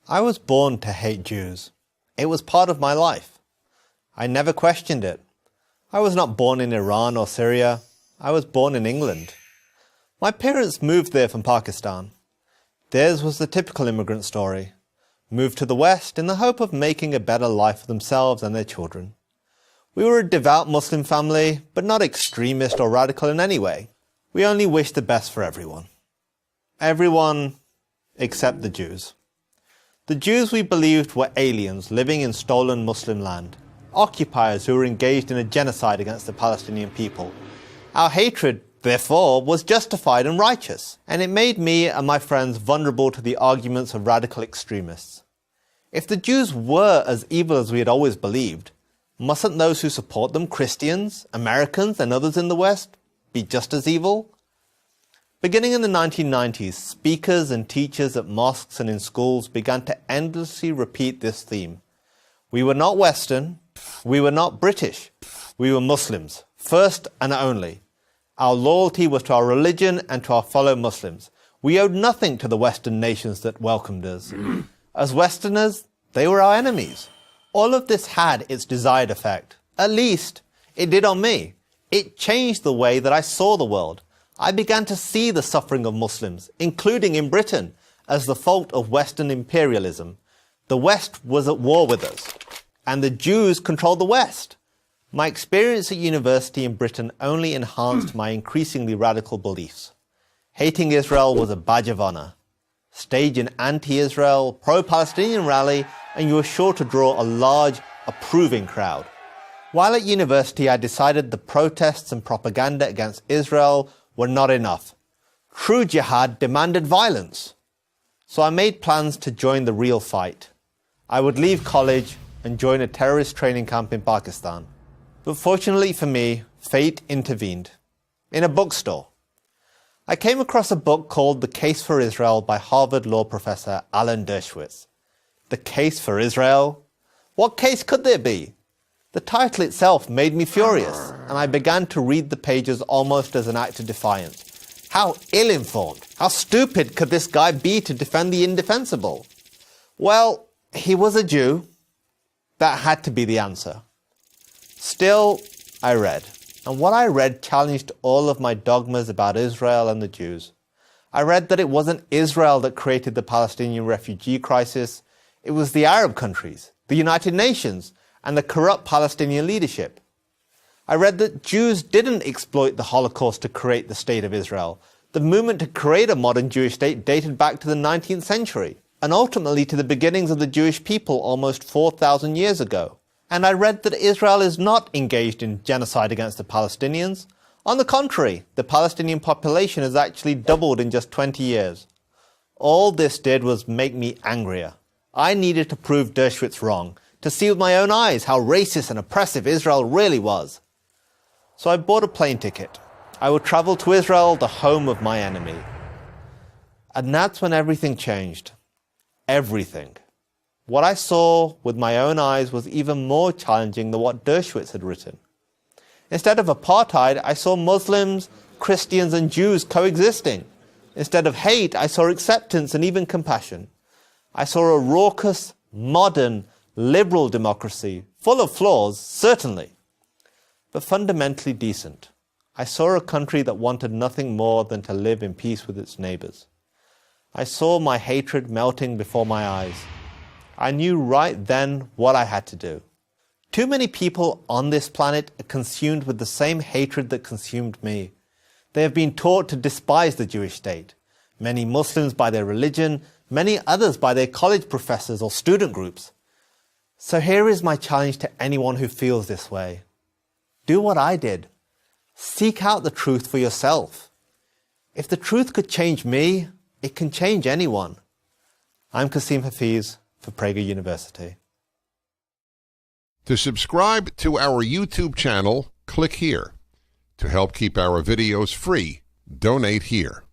I was born to hate Jews. It was part of my life. I never questioned it. I was not born in Iran or Syria. I was born in England. My parents moved there from Pakistan. Theirs was the typical immigrant story. Moved to the West in the hope of making a better life for themselves and their children. We were a devout Muslim family, but not extremist or radical in any way. We only wished the best for everyone. Everyone except the Jews. The Jews we believed were aliens living in stolen Muslim land, occupiers who were engaged in a genocide against the Palestinian people. Our hatred, therefore, was justified and righteous, and it made me and my friends vulnerable to the arguments of radical extremists. If the Jews were as evil as we had always believed, mustn't those who support them, Christians, Americans, and others in the West, be just as evil? Beginning in the 1990s, speakers and teachers at mosques and in schools began to endlessly repeat this theme. We were not Western, we were not British, we were Muslims, first and only. Our loyalty was to our religion and to our fellow Muslims. We owed nothing to the Western nations that welcomed us. As Westerners, they were our enemies. All of this had its desired effect. At least, it did on me. It changed the way that I saw the world. I began to see the suffering of Muslims, including in Britain, as the fault of Western imperialism. The West was at war with us, and the Jews controlled the West. My experience at university in Britain only enhanced my increasingly radical beliefs. Hating Israel was a badge of honor. Stage an anti-Israel, pro-Palestinian rally, and you were sure to draw a large, approving crowd. While at university, I decided the protests and propaganda against Israel were not enough. True jihad demanded violence. So I made plans to join the real fight. I would leave college and join a terrorist training camp in Pakistan. But fortunately for me, fate intervened. In a bookstore. I came across a book called The Case for Israel by Harvard law professor Alan Dershowitz. The Case for Israel? What case could there be? The title itself made me furious, and I began to read the pages almost as an act of defiance. How ill-informed, how stupid could this guy be to defend the indefensible? Well, he was a Jew. That had to be the answer. Still, I read, and what I read challenged all of my dogmas about Israel and the Jews. I read that it wasn't Israel that created the Palestinian refugee crisis. It was the Arab countries, the United Nations, and the corrupt Palestinian leadership. I read that Jews didn't exploit the Holocaust to create the State of Israel. The movement to create a modern Jewish state dated back to the 19th century, and ultimately to the beginnings of the Jewish people almost 4,000 years ago. And I read that Israel is not engaged in genocide against the Palestinians. On the contrary, the Palestinian population has actually doubled in just 20 years. All this did was make me angrier. I needed to prove Dershowitz wrong, to see with my own eyes how racist and oppressive Israel really was. So I bought a plane ticket. I would travel to Israel, the home of my enemy. And that's when everything changed. Everything. What I saw with my own eyes was even more challenging than what Dershowitz had written. Instead of apartheid, I saw Muslims, Christians, and Jews coexisting. Instead of hate, I saw acceptance and even compassion. I saw a raucous, modern, liberal democracy, full of flaws, certainly, but fundamentally decent. I saw a country that wanted nothing more than to live in peace with its neighbors. I saw my hatred melting before my eyes. I knew right then what I had to do. Too many people on this planet are consumed with the same hatred that consumed me. They have been taught to despise the Jewish state. Many Muslims by their religion, many others by their college professors or student groups. So here is my challenge to anyone who feels this way. Do what I did. Seek out the truth for yourself. If the truth could change me, it can change anyone. I'm Hafeez for Prager University. To subscribe to our YouTube channel, click here. To help keep our videos free, donate here.